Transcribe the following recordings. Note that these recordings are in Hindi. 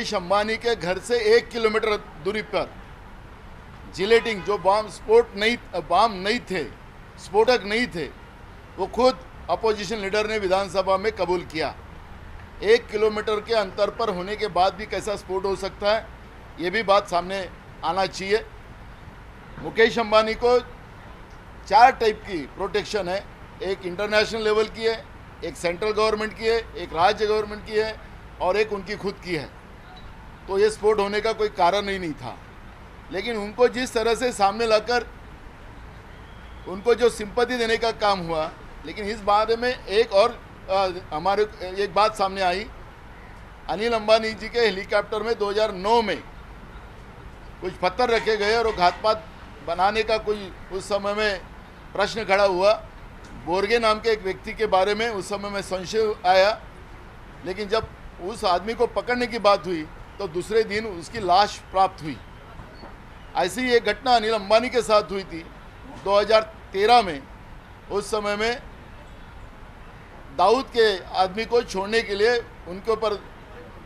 मुकेश अंबानी के घर से 1 किलोमीटर दूरी पर जिलेटिन जो स्फोटक नहीं थे, वो खुद अपोजिशन लीडर ने विधानसभा में कबूल किया। 1 किलोमीटर के अंतर पर होने के बाद भी कैसा स्फोट हो सकता है, ये भी बात सामने आना चाहिए। मुकेश अंबानी को 4 टाइप की प्रोटेक्शन है, एक इंटरनेशनल लेवल की है, एक सेंट्रल गवर्नमेंट की है, एक राज्य गवर्नमेंट की है और एक उनकी खुद की है। तो ये स्फोट होने का कोई कारण ही नहीं था, लेकिन उनको जिस तरह से सामने लाकर उनको जो सिंपैथी देने का काम हुआ, लेकिन इस बारे में एक और हमारे एक बात सामने आई। अनिल अंबानी जी के हेलीकॉप्टर में 2009 में कुछ पत्थर रखे गए और घातपात बनाने का कोई उस समय में प्रश्न खड़ा हुआ। बोर्गे नाम के एक व्यक्ति के बारे में उस समय में संशय आया, लेकिन जब उस आदमी को पकड़ने की बात हुई तो दूसरे दिन उसकी लाश प्राप्त हुई। ऐसी एक घटना अनिल अंबानी के साथ हुई थी 2013 में। उस समय में दाऊद के आदमी को छोड़ने के लिए उनके ऊपर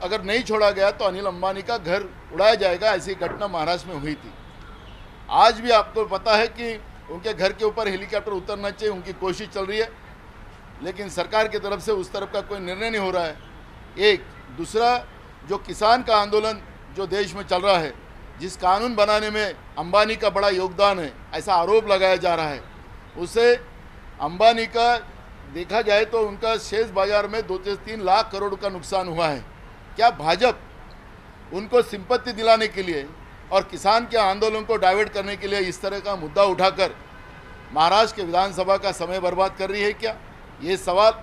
अगर नहीं छोड़ा गया तो अनिल अंबानी का घर उड़ाया जाएगा, ऐसी घटना महाराष्ट्र में हुई थी। आज भी आपको पता है कि उनके घर के ऊपर हेलीकॉप्टर उतरना चाहिए, उनकी कोशिश चल रही है, लेकिन सरकार की तरफ से उस तरफ का कोई निर्णय नहीं हो रहा है। एक दूसरा, जो किसान का आंदोलन जो देश में चल रहा है, जिस कानून बनाने में अंबानी का बड़ा योगदान है, ऐसा आरोप लगाया जा रहा है, उसे अंबानी का देखा जाए तो उनका शेयर बाजार में 2 से 3 लाख करोड़ का नुकसान हुआ है। क्या भाजपा उनको सिंपत्ति दिलाने के लिए और किसान के आंदोलन को डाइवर्ट करने के लिए इस तरह का मुद्दा उठाकर महाराष्ट्र के विधानसभा का समय बर्बाद कर रही है क्या? ये सवाल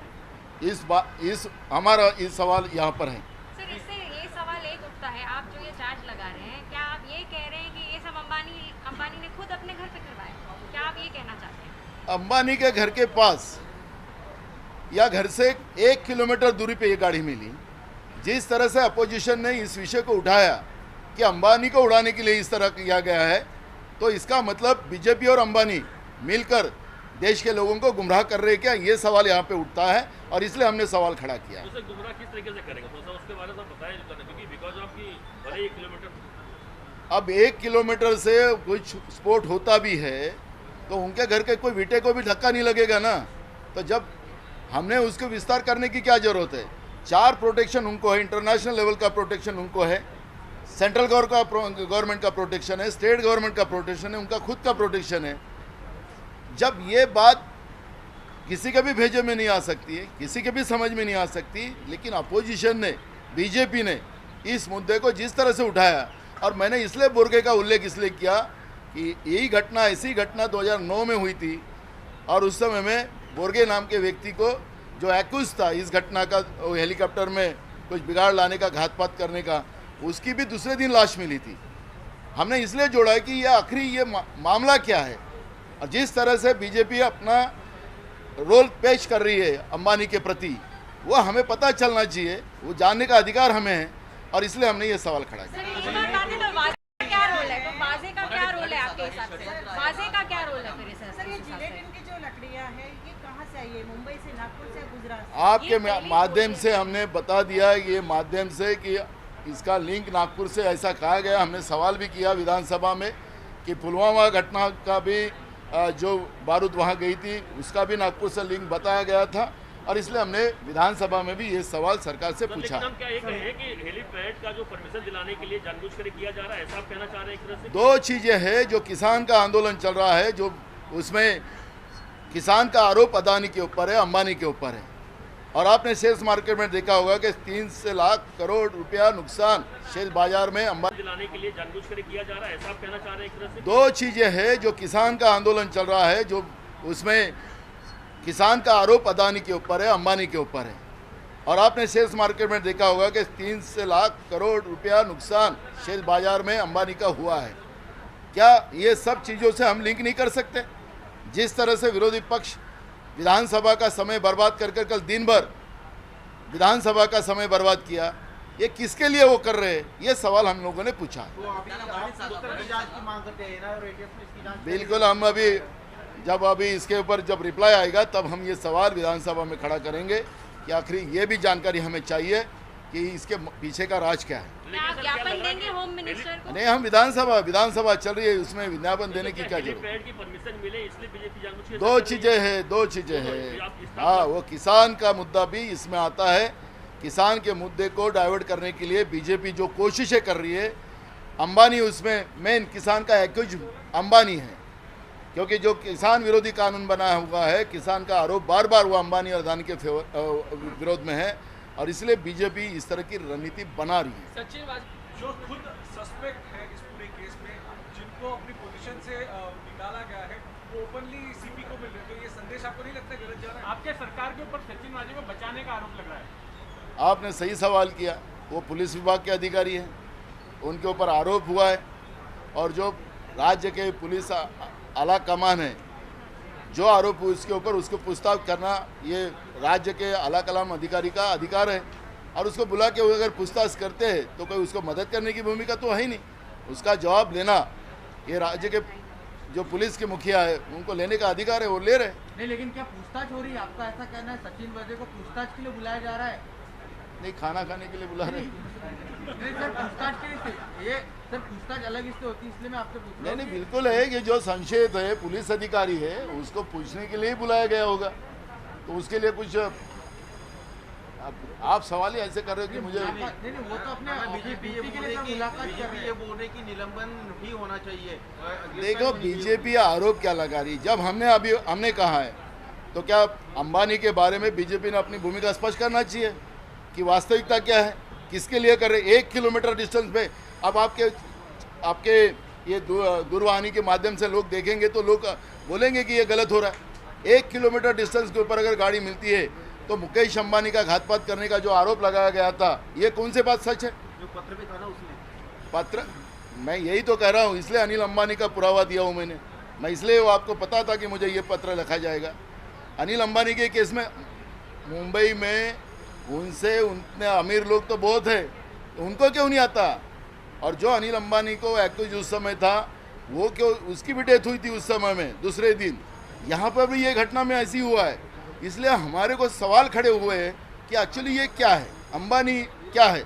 हमारा सवाल यहाँ पर है। सर, इससे ये सवाल एक उठता है, आप जो ये चार्ज लगा रहे हैं, क्या आप ये कह रहे हैं कि ये सब अंबानी ने खुद अपने घर पे करवाया? क्या आप ये कहना चाहते हैं? अंबानी के घर के पास या घर से 1 किलोमीटर दूरी पे ये गाड़ी मिली। जिस तरह से अपोजिशन ने इस विषय को उठाया कि अंबानी को उड़ाने के लिए इस तरह किया गया है, तो इसका मतलब बीजेपी और अंबानी मिलकर देश के लोगों को गुमराह कर रहे हैं क्या? ये सवाल यहाँ पे उठता है और इसलिए हमने सवाल खड़ा किया। तो गुमराह किस तरीके से करेंगे तो उसके बारे में बताएं, क्योंकि बिकॉज ऑफ की भले 1 किलोमीटर, अब 1 किलोमीटर से कुछ स्फोट होता भी है तो उनके घर के कोई विटे को भी धक्का नहीं लगेगा ना। तो जब हमने उसको विस्तार करने की क्या जरूरत है? 4 प्रोटेक्शन उनको है, इंटरनेशनल लेवल का प्रोटेक्शन उनको है, सेंट्रल गवर्नमेंट का प्रोटेक्शन है, स्टेट गवर्नमेंट का प्रोटेक्शन है, उनका खुद का प्रोटेक्शन है। जब ये बात किसी के भी भेजे में नहीं आ सकती है, किसी के भी समझ में नहीं आ सकती, लेकिन अपोजिशन ने, बीजेपी ने इस मुद्दे को जिस तरह से उठाया, और मैंने इसलिए बोर्गे का उल्लेख इसलिए किया कि यही घटना, ऐसी घटना 2009 में हुई थी और उस समय में बोर्गे नाम के व्यक्ति को जो एक्यूज था इस घटना का, हेलीकॉप्टर में कुछ बिगाड़ लाने का, घातपात करने का, उसकी भी दूसरे दिन लाश मिली थी। हमने इसलिए जोड़ा है कि ये आखिरी ये मामला क्या है, और जिस तरह से बीजेपी अपना रोल पेश कर रही है अंबानी के प्रति, वो हमें पता चलना चाहिए, वो जानने का अधिकार हमें है, और इसलिए हमने ये सवाल खड़ा किया। क्या रोल है? तो बाजे का क्या रोल है आपके हिसाब से? बाजे का क्या रोल है फिर? सर, ये जिलेटिन की जो लकड़ियां है, ये कहाँ से आई है? मुंबई से, नागपुर से, गुजरात से? आपके माध्यम से हमने बता दिया, ये माध्यम से कि इसका लिंक नागपुर से ऐसा कहा गया। हमने सवाल भी किया विधानसभा में कि पुलवामा घटना का भी जो बारूद वहाँ गई थी उसका भी नागपुर से लिंक बताया गया था, और इसलिए हमने विधानसभा में भी ये सवाल सरकार से पूछा। हम क्या ये कहें कि हेलीपैड का जो परमिशन दिलाने के लिए जानबूझकर किया जा रहा है, ऐसा आप कहना चाह रहे हैं? एक तरह से 2 चीज़ें हैं। जो किसान का आंदोलन चल रहा है, जो उसमें किसान का आरोप अदानी के ऊपर है, अंबानी के ऊपर है, और आपने शेयर मार्केट में देखा होगा कि 3 से लाख करोड़ रुपया नुकसान शेयर बाजार में अंबानी दिलाने के लिए जानबूझकर किया जा रहा है, ऐसा आप कहना चाह रहे हैं? एक तरह से 2 चीज़ें हैं। जो किसान का आंदोलन चल रहा है, जो उसमें किसान का आरोप अदानी के ऊपर है, अंबानी के ऊपर है, और आपने शेयर मार्केट में देखा होगा कि 3 से लाख करोड़ रुपया नुकसान शेयर बाजार में अंबानी का हुआ है। क्या ये सब चीज़ों से हम लिंक नहीं कर सकते? जिस तरह से विरोधी पक्ष विधानसभा का समय बर्बाद कर कल दिन भर विधानसभा का समय बर्बाद किया, ये किसके लिए वो कर रहे हैं? ये सवाल हम लोगों ने पूछा। बिल्कुल, हम अभी इसके ऊपर जब रिप्लाई आएगा तब हम ये सवाल विधानसभा में खड़ा करेंगे कि आखिर ये भी जानकारी हमें चाहिए कि इसके पीछे का राज क्या है। क्या आप ज्ञापन देंगे होम मिनिस्टर को? नहीं, हम विधानसभा चल रही है, उसमें विज्ञापन देने की क्या जरूरत। हेलीपैड की परमिशन मिले इसलिए बीजेपी जानबूझ के दो चीज़ें हैं। हाँ, वो किसान का मुद्दा भी इसमें आता है। किसान के मुद्दे को डाइवर्ट करने के लिए बीजेपी जो कोशिशें कर रही है, अंबानी उसमें मेन किसान का एक्यूज अंबानी है, क्योंकि जो किसान विरोधी कानून बनाया हुआ है, किसान का आरोप बार बार वो अंबानी और अदानी के विरोध में है, और इसलिए बीजेपी इस तरह की रणनीति बना रही है। जो खुद सस्पेक्ट है इस पूरे केस में, जिनको अपनी पोजीशन से निकाला गया है, वो ओपनली सीपी को मिल रहे, तो ये संदेश आपको नहीं लगता गलत जा रहा है? आपके सरकार के ऊपर सचिन वाजे को बचाने का आरोप लग रहा है। आपने सही सवाल किया। वो पुलिस विभाग के अधिकारी हैं, उनके ऊपर आरोप हुआ है, और जो राज्य के पुलिस आला कमान है, जो आरोप हुए उसके ऊपर उसको पूछताछ करना ये राज्य के आला कमान अधिकारी का अधिकार है, और उसको बुला के अगर पूछताछ करते हैं तो कोई उसको मदद करने की भूमिका तो है ही नहीं। उसका जवाब लेना ये राज्य के जो पुलिस के मुखिया है उनको लेने का अधिकार है, वो ले रहे। नहीं, लेकिन क्या पूछताछ हो रही है? आपका ऐसा कहना है सचिन वाजे को पूछताछ के लिए बुलाया जा रहा है? नहीं, खाना खाने के लिए बुला रहे। नहीं सर, पूछताछ के लिए ये सर पूछताछ अलग इससे होती है, इसलिए मैं आपसे पूछ रहा हूँ। नहीं, बिल्कुल है कि जो संशयित है पुलिस अधिकारी है उसको पूछने के लिए ही बुलाया गया होगा, तो उसके लिए कुछ आप सवाल ही ऐसे कर रहे हो कि मुझे नहीं, वो तो अपने बीजेपी ये बोल रही कि निलंबन भी होना चाहिए। देखो, बीजेपी आरोप क्या लगा रही। जब हमने कहा है तो क्या अंबानी के बारे में बीजेपी ने अपनी भूमिका स्पष्ट करना चाहिए कि वास्तविकता क्या है, किसके लिए कर रहे। 1 किलोमीटर डिस्टेंस पे अब आपके ये दूरवाणी के माध्यम से लोग देखेंगे तो लोग बोलेंगे कि ये गलत हो रहा है। 1 किलोमीटर डिस्टेंस के ऊपर अगर गाड़ी मिलती है तो मुकेश अंबानी का घातपात करने का जो आरोप लगाया गया था, ये कौन से बात सच है? जो पत्र भी था ना उसमें पत्र, मैं यही तो कह रहा हूँ, इसलिए अनिल अंबानी का पुरावा दिया हूँ मैं इसलिए वो आपको पता था कि मुझे ये पत्र लिखा जाएगा। अनिल अंबानी के केस में मुंबई में उनसे उतने अमीर लोग तो बहुत है, तो उनको क्यों नहीं आता? और जो अनिल अंबानी को एक्यूज उस समय था, वो क्यों, उसकी भी डेथ हुई थी उस समय में दूसरे दिन। यहाँ पर भी ये घटना में ऐसी हुआ है, इसलिए हमारे को सवाल खड़े हुए हैं कि एक्चुअली ये क्या है, अंबानी क्या है।